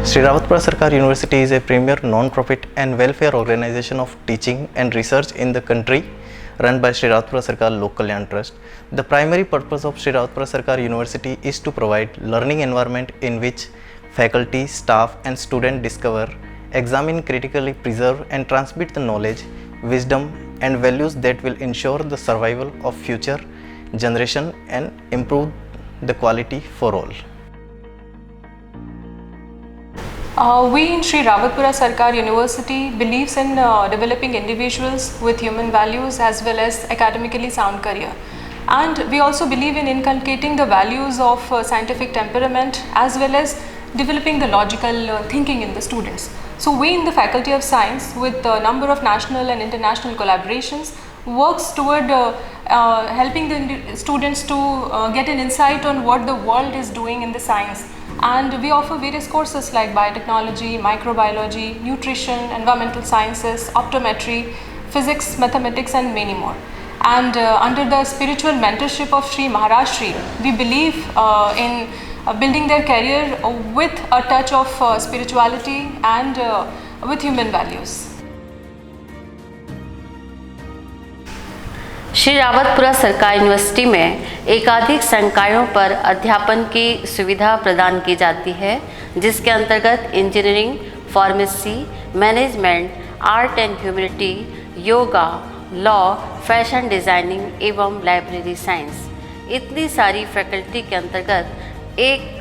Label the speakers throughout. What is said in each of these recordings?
Speaker 1: Sri Rawatpura Sarkar University is a premier non-profit and welfare organization of teaching and research in the country, run by Sri Rawatpura Sarkar Lok Kalyan Trust. The primary purpose of Sri Rawatpura Sarkar University is to provide learning environment in which faculty, staff and students discover, examine, critically preserve and transmit the knowledge, wisdom and values that will ensure the survival of future generation and improve the quality for all.
Speaker 2: We in Sri Rawatpura Sarkar University believes in developing individuals with human values as well as academically sound career. And we also believe in inculcating the values of scientific temperament as well as developing the logical thinking in the students. So we in the Faculty of Science, with a number of national and international collaborations, works toward helping the students to get an insight on what the world is doing in the science. And we offer various courses like biotechnology, microbiology, nutrition, environmental sciences, optometry, physics, mathematics and many more. And under the spiritual mentorship of Sri Maharashri, we believe in building their career with a touch of spirituality and with human values.
Speaker 3: Shri Rawatpura सरकार university में एकाधिक संकायों पर अध्यापन की सुविधा प्रदान की जाती है, जिसके अंतर्गत engineering, pharmacy, management, art and humanity, yoga, law, fashion designing एवं लाइब्रेरी साइंस इतनी सारी फैकल्टी के अंतर्गत एक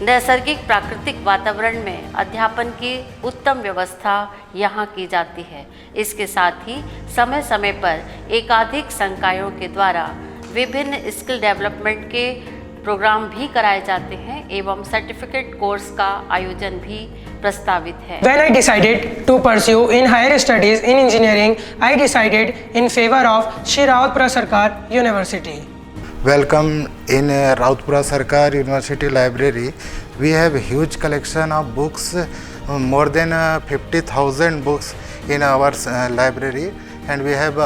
Speaker 3: नैसर्गिक प्राकृतिक वातावरण में अध्यापन की उत्तम व्यवस्था यहाँ की जाती है। इसके साथ ही समय समय पर एकाधिक संकायों के द्वारा विभिन्न स्किल डेवलपमेंट के प्रोग्राम भी कराए जाते हैं एवं सर्टिफिकेट कोर्स का आयोजन भी प्रस्तावित है।
Speaker 4: When I decided to pursue in higher studies in engineering, I decided in favor of Sri Rawatpura Sarkar University.
Speaker 5: Welcome in Rawatpura Sarkar University Library. We have a huge collection of books, more than 50,000 books in our library, and we have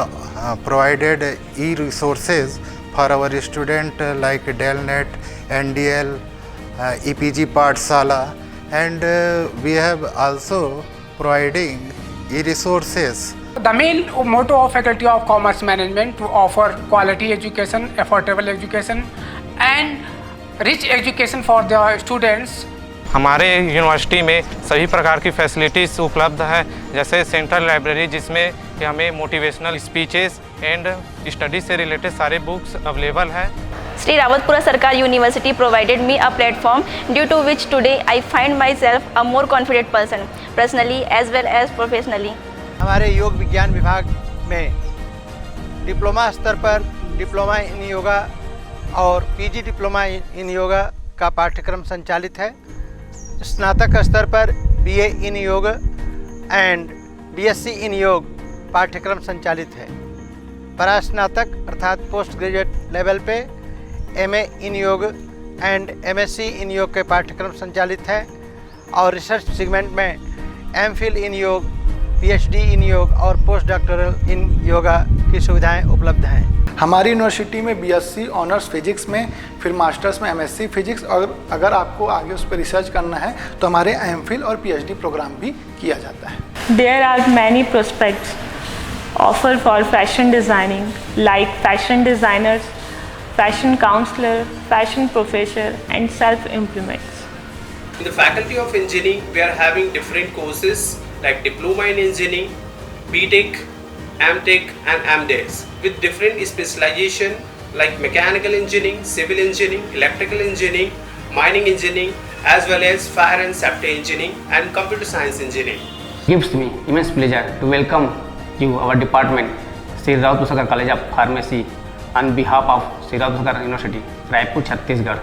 Speaker 5: provided e-resources for our students like DELNET, NDL, EPG Pathshala, and we have also providing e-resources.
Speaker 6: The main motto of Faculty of Commerce Management to offer quality education, affordable education and rich education for the students.
Speaker 7: हमारे university में सभी प्रकार की facilities उपलब्ध है, जैसे central library जिसमें कि हमें मोटिवेशनल स्पीचेस एंड स्टडी से रिलेटेड सारे बुक्स अवेलेबल है।
Speaker 8: Sri Rawatpura Sarkar University provided me a platform due to which today I find myself a more confident person, personally as well as professionally.
Speaker 9: हमारे योग विज्ञान विभाग में diploma स्तर पर डिप्लोमा इन योगा और पीजी डिप्लोमा इन योगा का पाठ्यक्रम संचालित है। स्नातक स्तर पर बीए इन योग एंड बीएससी इन योग पाठ्यक्रम संचालित है। परास्नातक अर्थात पोस्ट ग्रेजुएट लेवल पे एमए इन योग एंड एमएससी इन योग के पाठ्यक्रम संचालित है और रिसर्च सेगमेंट में एमफिल इन योग, पीएचडी इन योग और पोस्ट डॉक्टरल इन योगा की सुविधाएं उपलब्ध हैं।
Speaker 10: हमारी यूनिवर्सिटी में बीएससी ऑनर्स फिजिक्स में, फिर मास्टर्स में एमएससी फिजिक्स, और अगर आपको आगे उस पर रिसर्च करना है तो हमारे एमफिल और पीएचडी प्रोग्राम भी किया जाता है।
Speaker 11: There are many prospects offered for fashion designing like fashion designers, fashion counselor, fashion professor and self-implements.
Speaker 12: In the Faculty of Engineering, we are having different courses like Diploma in Engineering, BTech, MTech and MDes with different specialization like Mechanical Engineering, Civil Engineering, Electrical Engineering, Mining Engineering as well as Fire and Safety Engineering and Computer Science Engineering.
Speaker 13: Gives me immense pleasure to welcome you, our department, Sri Rawatpura Sarkar College of Pharmacy, on behalf of Sri Rawatpura Sarkar University, Raipur, Chhattisgarh.